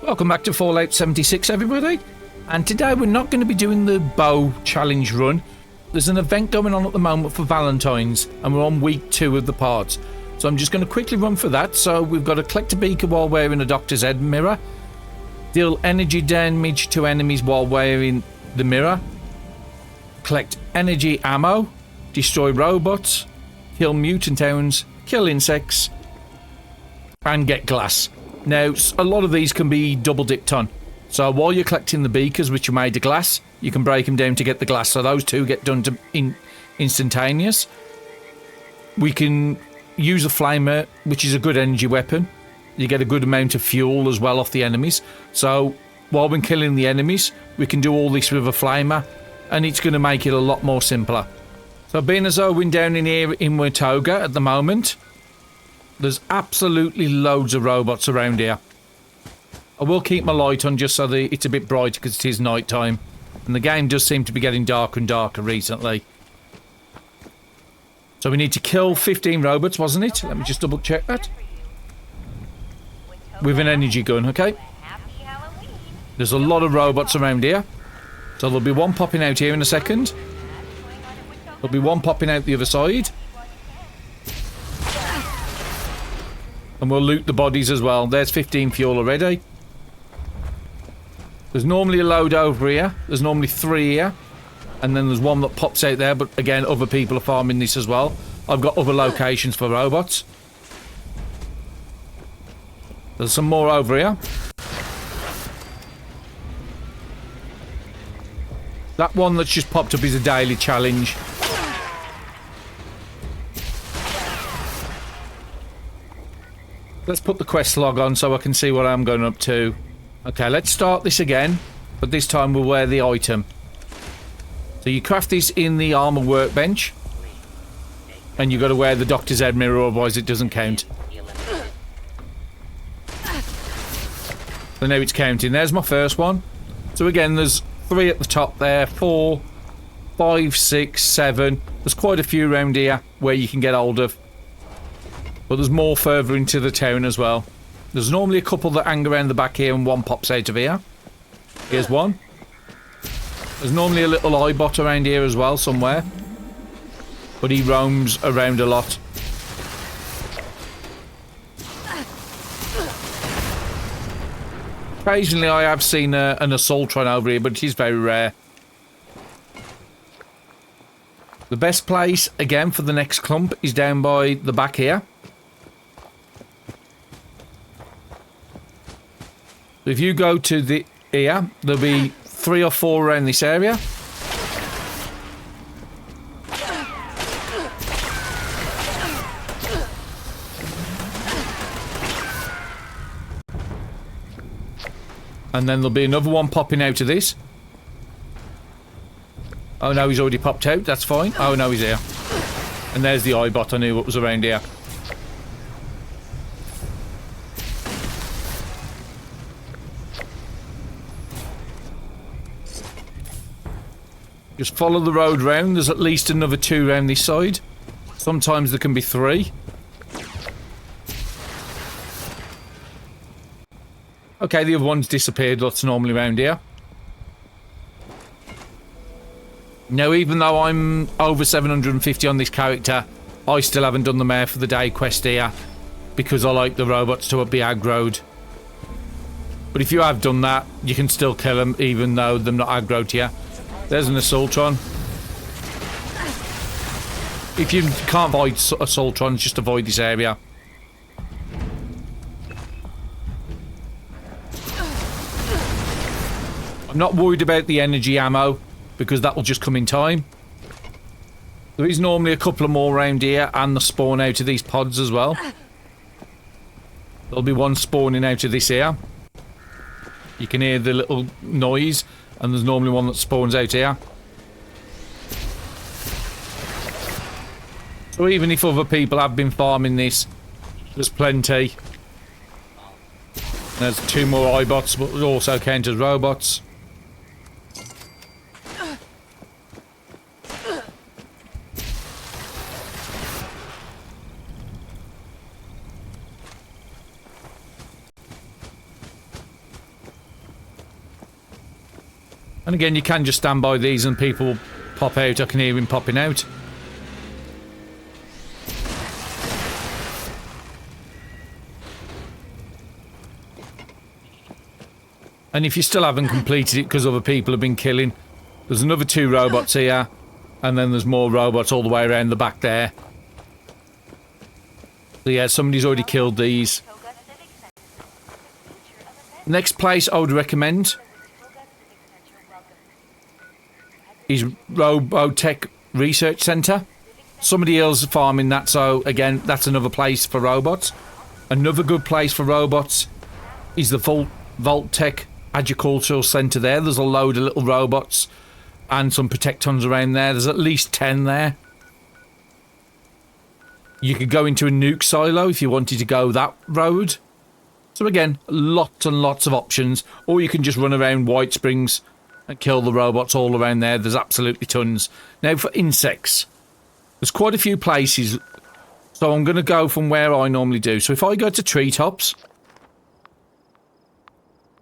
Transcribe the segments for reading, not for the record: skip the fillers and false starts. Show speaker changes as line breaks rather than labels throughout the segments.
Welcome back to Fallout 76, everybody. And today we're not going to be doing the bow challenge run. There's an event going on at the moment for Valentine's, and we're on week 2 of the parts. So I'm just going to quickly run for that. So we've got to collect a beaker while wearing a doctor's head mirror, deal energy damage to enemies while wearing the mirror, collect energy ammo, destroy robots, kill mutant hounds, kill insects, and get glass. Now, a lot of these can be double dipped on. So while you're collecting the beakers, which are made of glass, you can break them down to get the glass. So those two get done instantaneous. We can use a flamer, which is a good energy weapon. You get a good amount of fuel as well off the enemies. So while we're killing the enemies, we can do all this with a flamer, and it's going to make it a lot more simpler. So being as though we're down in here in Wataga at the moment, there's absolutely loads of robots around here. I will keep my light on just so that it's a bit brighter because it is night time. And the game does seem to be getting darker and darker recently. So we need to kill 15 robots, wasn't it? Let me just double check that. With an energy gun, okay? There's a lot of robots around here. So there'll be one popping out here in a second. There'll be one popping out the other side. And we'll loot the bodies as well. There's 15 fuel already. There's normally a load over here. There's normally 3 here. And then there's one that pops out there. But again, other people are farming this as well. I've got other locations for robots. There's some more over here. That one that's just popped up is a daily challenge. Let's put the quest log on so I can see what I'm going up to. Okay, let's start this again, but this time we'll wear the item. So you craft this in the armor workbench, and you've got to wear the doctor's head mirror, otherwise it doesn't count. So now it's counting. There's my first one. So again, there's 3 at the top there, 4, 5, 6, 7. There's quite a few around here where you can get hold of. But there's more further into the town as well. There's normally a couple that hang around the back here and one pops out of here. Here's one. There's normally a little eyebot around here as well somewhere. But he roams around a lot. Occasionally I have seen an assaultron over here, but it is very rare. The best place, again, for the next clump is down by the back here. If you go to the here, there'll be 3 or 4 around this area. And then there'll be another one popping out of this. Oh no, he's already popped out, that's fine. Oh no, he's here. And there's the eyebot, I knew what was around here. Just follow the road round. There's at least another 2 round this side. Sometimes there can be 3. Okay, the other one's disappeared. That's normally around here. Now, even though I'm over 750 on this character, I still haven't done the Mare for the Day quest here because I like the robots to be aggroed. But if you have done that, you can still kill them even though they're not aggroed to you. There's an assaultron. If you can't avoid assaultrons, just avoid this area. I'm not worried about the energy ammo because that will just come in time. There is normally a couple of more around here and the spawn out of these pods as well. There'll be one spawning out of this here. You can hear the little noise. And there's normally one that spawns out here. So even if other people have been farming this, there's plenty. There's 2 more eyebots, but also count as robots. And again, you can just stand by these and people will pop out. I can hear him popping out. And if you still haven't completed it because other people have been killing, there's another 2 robots here. And then there's more robots all the way around the back there. So yeah, somebody's already killed these. Next place I would recommend is Robotech Research Centre. Somebody else is farming that, so again, that's another place for robots. Another good place for robots is the Voltech Agricultural Centre there. There's a load of little robots and some Protectons around there. There's at least 10 there. You could go into a nuke silo if you wanted to go that road. So again, lots and lots of options. Or you can just run around White Springs and kill the robots all around there. There's absolutely tons. Now for insects, there's quite a few places. So I'm going to go from where I normally do. So if I go to Treetops,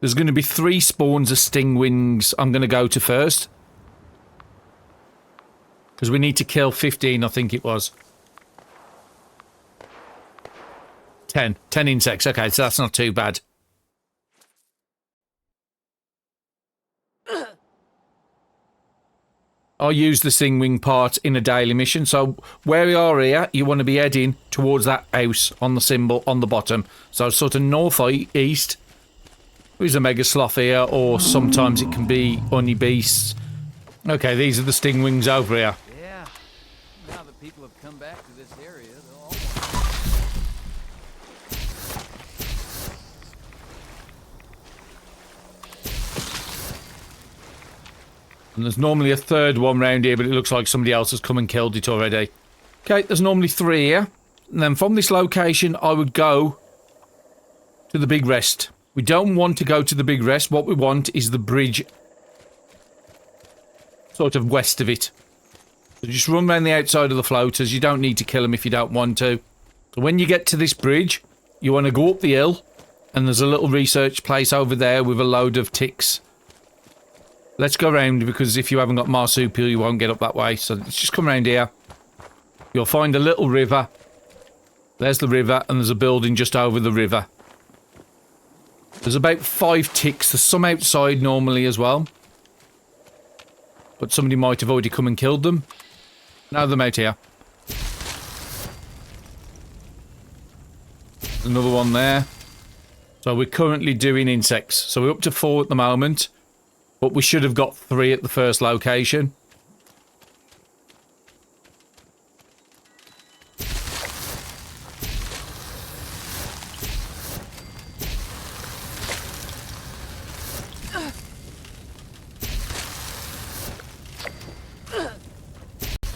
there's going to be 3 spawns of stingwings I'm going to go to first. Because we need to kill 15, I think it was. 10 insects. Okay, so that's not too bad. I use the stingwing part in a daily mission. So where we are here, you want to be heading towards that house on the symbol on the bottom. So sort of north-east. There's a mega sloth here, or sometimes it can be honey beasts. Okay, these are the stingwings over here.
Yeah. Now that people have come back to this area, they'll all
And there's normally a 3rd one round here, but it looks like somebody else has come and killed it already. Okay, there's normally 3 here. And then from this location, I would go to the big rest. We don't want to go to the big rest. What we want is the bridge sort of west of it. So just run around the outside of the floaters. You don't need to kill them if you don't want to. So when you get to this bridge, you want to go up the hill, and there's a little research place over there with a load of ticks. Let's go around, because if you haven't got marsupial, you won't get up that way. So let's just come around here. You'll find a little river. There's the river, and there's a building just over the river. There's about 5 ticks. There's some outside normally as well. But somebody might have already come and killed them. Now them out here. There's another one there. So we're currently doing insects. So we're up to 4 at the moment. But we should have got 3 at the first location.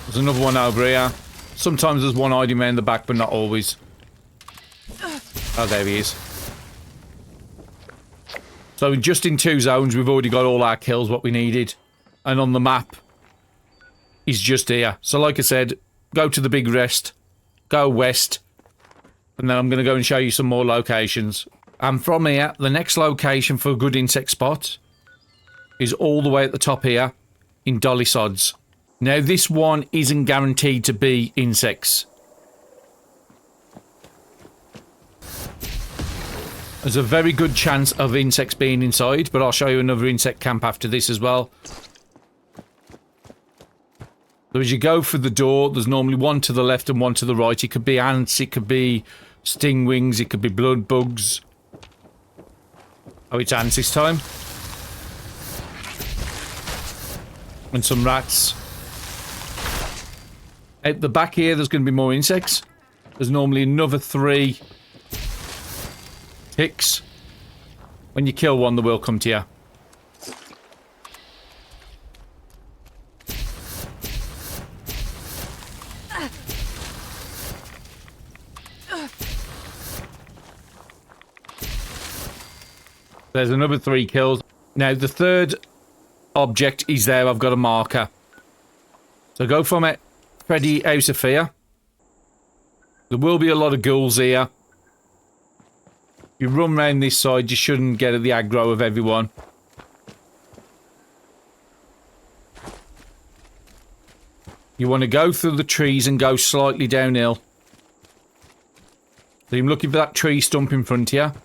There's another one over here. Sometimes there's one hiding around the back, but not always. Oh, there he is. So just in 2 zones, we've already got all our kills, what we needed. And on the map, is just here. So like I said, go to the big rest, go west, and then I'm going to go and show you some more locations. And from here, the next location for a good insect spot is all the way at the top here in Dolly Sods. Now, this one isn't guaranteed to be insects. There's a very good chance of insects being inside, but I'll show you another insect camp after this as well. So as you go through the door, there's normally one to the left and one to the right. It could be ants, it could be stingwings, it could be blood bugs. Oh, it's ants this time. And some rats. Out the back here, there's going to be more insects. There's normally another 3 ticks. When you kill one, they will come to you. There's another 3 kills. Now, the 3rd object is there. I've got a marker. So go from it. Freddy House of Fear. There will be a lot of ghouls here. If you run around this side, you shouldn't get the aggro of everyone. You want to go through the trees and go slightly downhill. So I'm looking for that tree stump in front of you.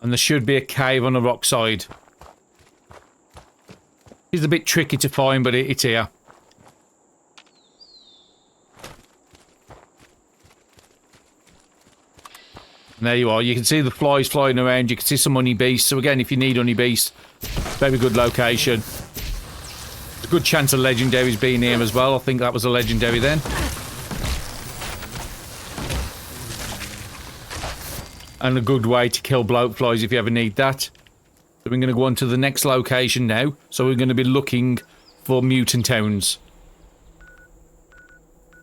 And there should be a cave on the rock side. It's a bit tricky to find, but it's here. And there you are. You can see the flies flying around. You can see some honey beasts. So again, if you need honey beasts, very good location. There's a good chance of legendaries being here as well. I think that was a legendary then. And a good way to kill bloat flies if you ever need that. So we're going to go on to the next location now. So we're going to be looking for mutant towns.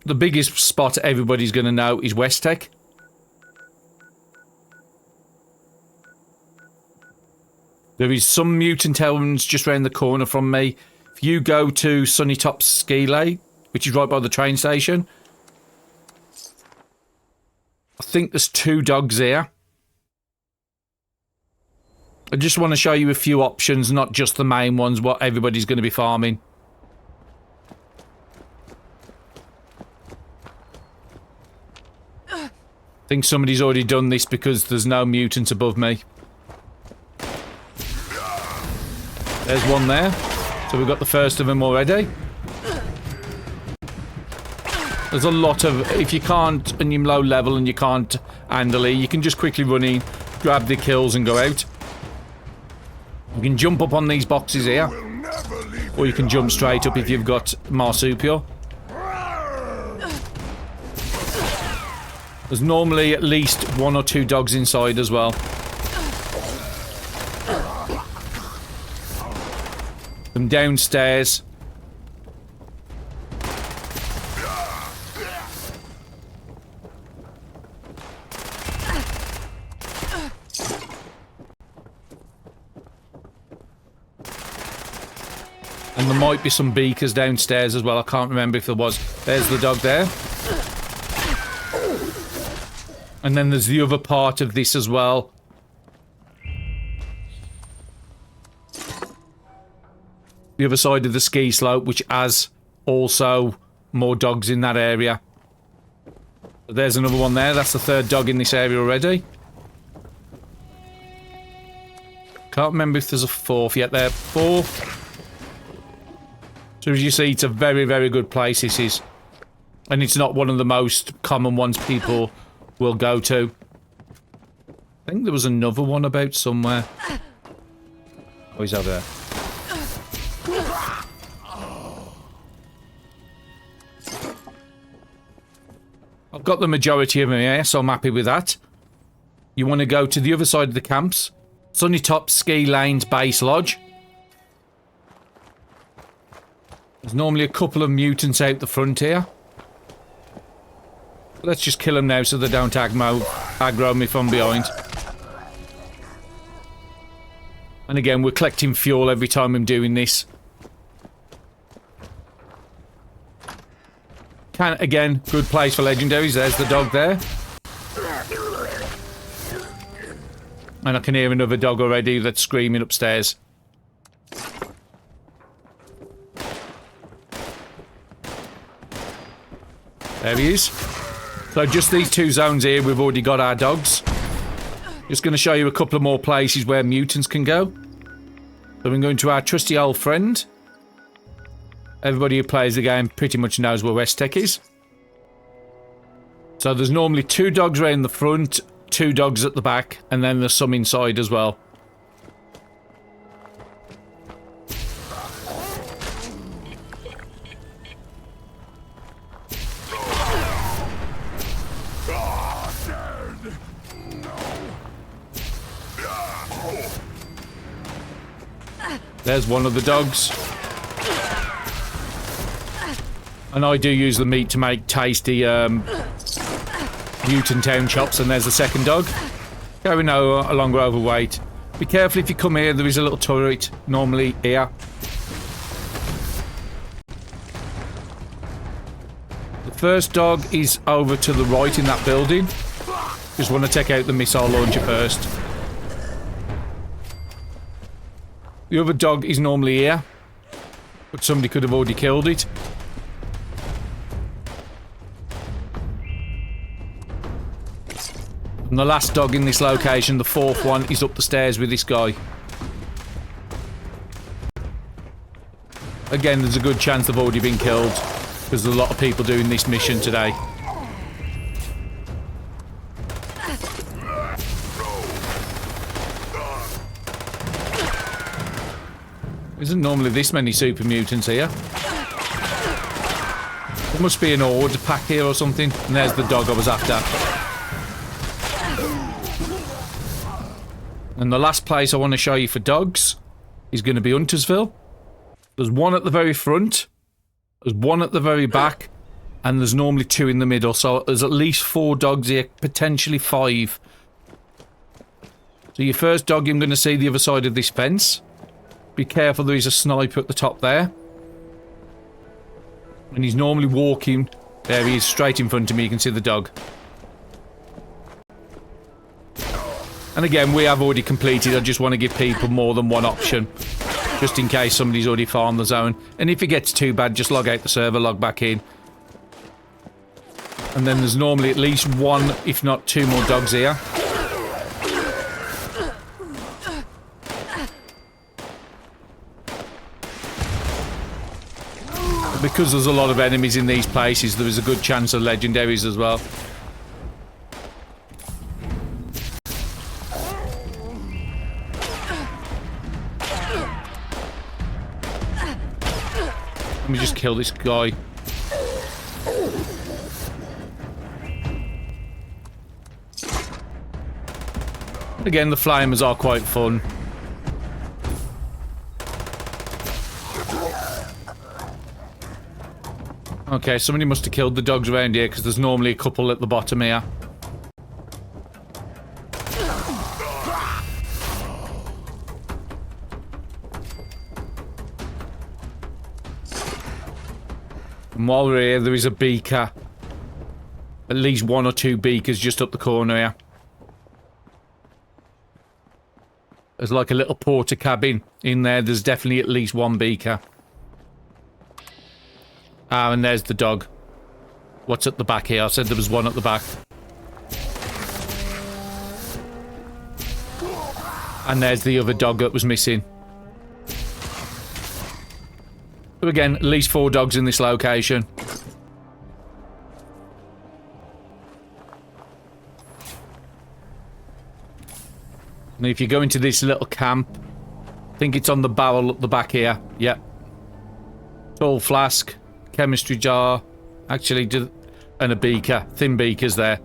The biggest spot everybody's going to know is Wataga. There is some mutant towns just around the corner from me. If you go to Sunnytop ski lane, which is right by the train station, I think there's 2 dogs here. I just want to show you a few options, not just the main ones, what everybody's going to be farming. I think somebody's already done this because there's no mutants above me. There's one there. So we've got the first of them already. There's a lot of... If you can't, and you're low level and you can't handle it, you can just quickly run in, grab the kills and go out. You can jump up on these boxes here. Or you can jump straight up if you've got marsupial. There's normally at least 1 or 2 dogs inside as well. Them downstairs. And there might be some beakers downstairs as well. I can't remember if there was. There's the dog there. And then there's the other part of this as well. The other side of the ski slope, which has also more dogs in that area. There's another one there. That's the 3rd dog in this area already. Can't remember if there's a 4th yet there. 4th. So as you see, it's a very, very good place, this is. And it's not one of the most common ones people will go to. I think there was another one about somewhere. Oh, he's over there. I've got the majority of them here, so I'm happy with that. You want to go to the other side of the camps. Sunnytop Ski Lane's base lodge. There's normally a couple of mutants out the front here. Let's just kill them now so they don't aggro me from behind. And again, we're collecting fuel every time I'm doing this. Again, good place for legendaries. There's the dog there. And I can hear another dog already that's screaming upstairs. There he is. So just these 2 zones here, we've already got our dogs. Just going to show you a couple of more places where mutants can go. So we're going to our trusty old friend. Everybody who plays the game pretty much knows where Wataga is. So there's normally 2 dogs around the front, 2 dogs at the back, and then there's some inside as well. There's one of the dogs. And I do use the meat to make tasty mutant town chops, and there's the second dog. Going no longer overweight. Be careful if you come here, there is a little turret normally here. First dog is over to the right in that building. Just want to check out the missile launcher first. The other dog is normally here, but somebody could have already killed it. And the last dog in this location, the fourth one, is up the stairs with this guy. Again, there's a good chance they've already been killed, because there's a lot of people doing this mission today. Isn't normally this many super mutants here. There must be an horde pack here or something. And there's the dog I was after. And the last place I want to show you for dogs is going to be Huntersville. There's one at the very front, there's one at the very back, and there's normally two in the middle. So there's at least 4 dogs here, potentially 5. So your first dog, you're going to see the other side of this fence. Be careful, there is a sniper at the top there. And he's normally walking. There he is, straight in front of me. You can see the dog. And again, we have already completed. I just want to give people more than one option, just in case somebody's already farmed the zone. And if it gets too bad, just log out the server, log back in. And then there's normally at least 1, if not 2 more dogs here. Because there's a lot of enemies in these places, there is a good chance of legendaries as well. Let me just kill this guy. Again, the flamers are quite fun. Okay, somebody must have killed the dogs around here, because there's normally a couple at the bottom here. And while we're here, there is a beaker. At least 1 or 2 beakers just up the corner here. There's like a little porter cabin in there. There's definitely at least 1 beaker. Ah, and there's the dog. What's at the back here? I said there was 1 at the back. And there's the other dog that was missing. So again, at least 4 dogs in this location. And if you go into this little camp, I think it's on the barrel at the back here. Yep. Tall flask. Chemistry jar, actually, and a beaker. Thin beakers there.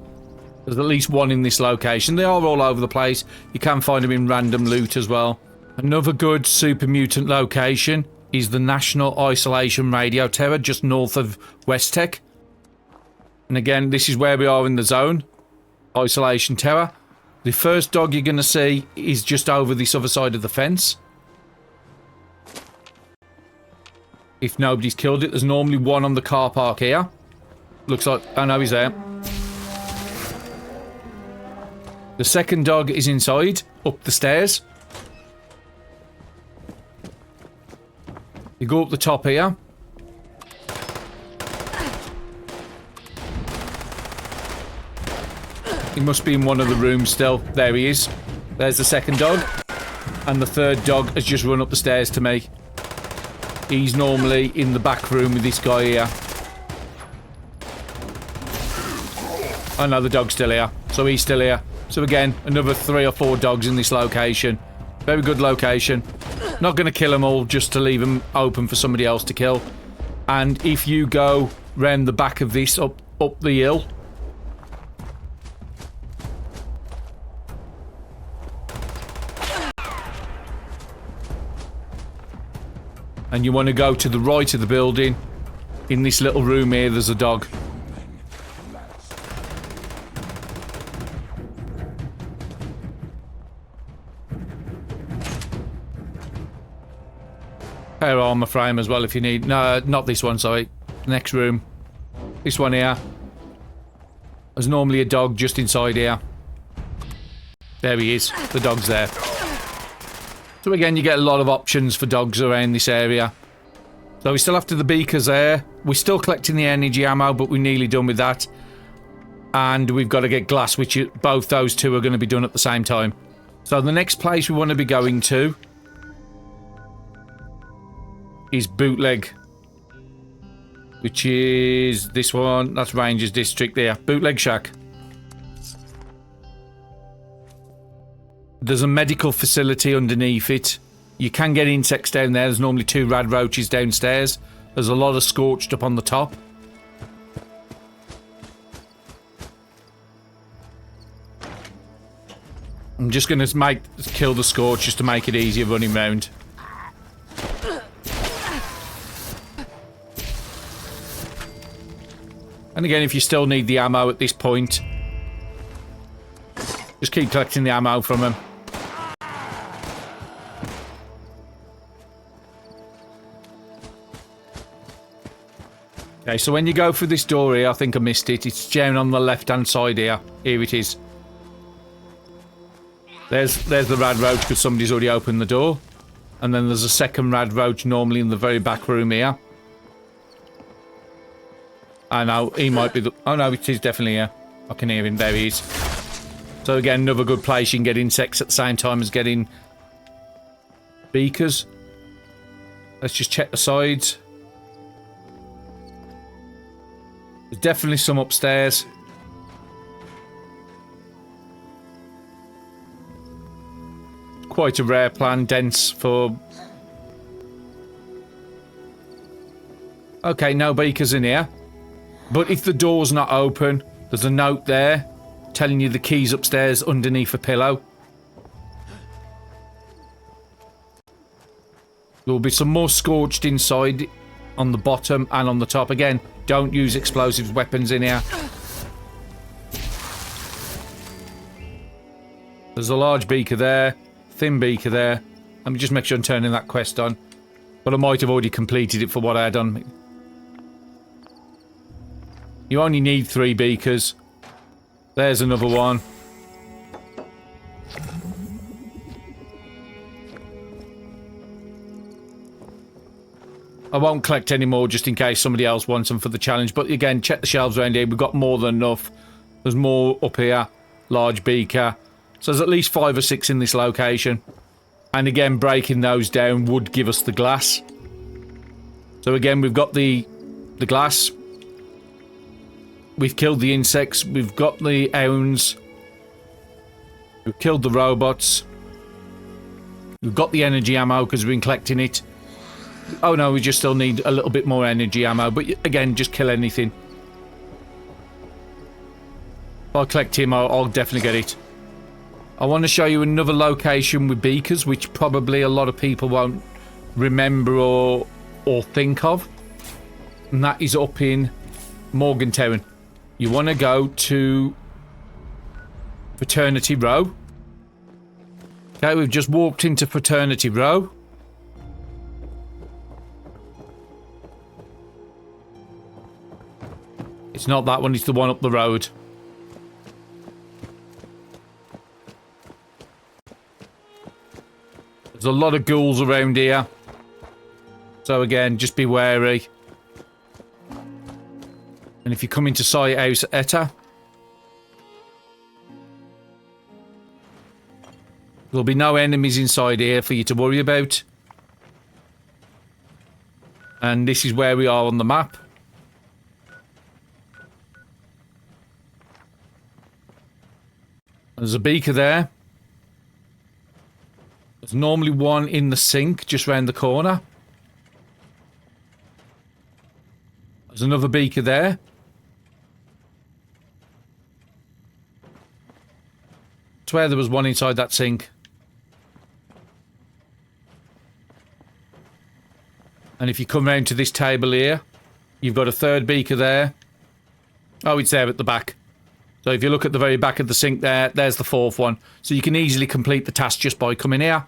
There's at least 1 in this location. They are all over the place. You can find them in random loot as well. Another good super mutant location is the National Isolation Radio Tower, just north of West Tech. And again, this is where we are in the zone. Isolation Tower. The first dog you're going to see is just over this other side of the fence. If nobody's killed it, there's normally 1 on the car park here. Looks like... oh no, he's there. The second dog is inside, up the stairs. You go up the top here. He must be in one of the rooms still. There he is. There's the second dog. And the third dog has just run up the stairs to me. He's normally in the back room with this guy here. Oh no, the dog's still here. So he's still here. So again, another 3 or 4 dogs in this location. Very good location. Not going to kill them all, just to leave them open for somebody else to kill. And if you go round the back of this, up the hill, and you want to go to the right of the building, in this little room here, there's a dog. Spare armor frame as well if you need. No, not this one, sorry. Next room. This one here. There's normally a dog just inside here. There he is. The dog's there. So again, you get a lot of options for dogs around this area. So we're still after the beakers there. We're still collecting the energy ammo, but we're nearly done with that. And we've got to get glass, which both those two are going to be done at the same time. So the next place we want to be going to is Bootleg, which is this one. That's Rangers District there. Bootleg Shack. There's a medical facility underneath it. You can get insects down there. There's normally 2 rad roaches downstairs. There's a lot of scorched up on the top. I'm just going to kill the scorch just to make it easier running round. And again, if you still need the ammo at this point, just keep collecting the ammo from them. Okay, so when you go through this door here, I think I missed it. It's down on the left-hand side here. Here it is. There's the rad roach because somebody's already opened the door. And then there's a second rad roach normally in the very back room here. I know, he might be the... Oh no, it is definitely here. I can hear him. There he is. So again, another good place. You can get insects at the same time as getting beakers. Let's just check the sides. There's definitely some upstairs. Quite a rare plant, dense for... Okay, no beakers in here. But if the door's not open, there's a note there telling you the key's upstairs underneath a pillow. There'll be some more scorched inside on the bottom and on the top. Again, don't use explosive weapons in here. There's a large beaker there, thin beaker there. Let me just make sure I'm turning that quest on. But I might have already completed it for what I had done. You only need 3 beakers. There's another one. I won't collect any more just in case somebody else wants them for the challenge. But again, check the shelves around here. We've got more than enough. There's more up here. Large beaker. So there's at least 5 or 6 in this location. And again, breaking those down would give us the glass. So again, we've got the glass. We've killed the insects. We've got the hounds. We've killed the robots. We've got the energy ammo because we've been collecting it. Oh no, we just still need a little bit more energy ammo. But again, just kill anything. If I collect him, I'll definitely get it. I want to show you another location with beakers, which probably a lot of people won't remember or think of. And that is up in Morgantown. You want to go to Fraternity Row. Okay, we've just walked into Fraternity Row. It's not that one, it's the one up the road. There's a lot of ghouls around here. So again, just be wary. And if you come into Site House Etta, there'll be no enemies inside here for you to worry about. And this is where we are on the map. There's a beaker there. There's normally one in the sink just round the corner. There's another beaker there. I swear there was one inside that sink. And if you come round to this table here, you've got a third beaker there. Oh, it's there at the back. So if you look at the very back of the sink there, there's the 4th one. So you can easily complete the task just by coming here.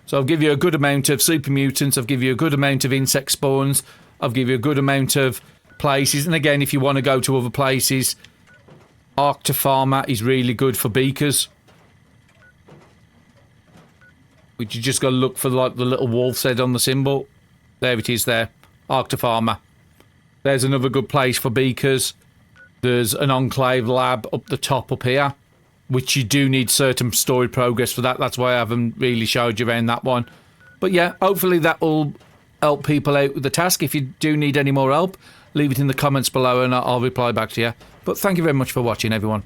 So I'll give you a good amount of super mutants. I'll give you a good amount of insect spawns. I'll give you a good amount of places. And again, if you want to go to other places, Farmer is really good for beakers. Which you just got to look for like the little wolf's head on the symbol. There it is there. Farmer. There's another good place for beakers. There's an enclave lab up the top up here, which you do need certain story progress for that. That's why I haven't really showed you around that one. But yeah, hopefully that will help people out with the task. If you do need any more help, leave it in the comments below and I'll reply back to you. But thank you very much for watching, everyone.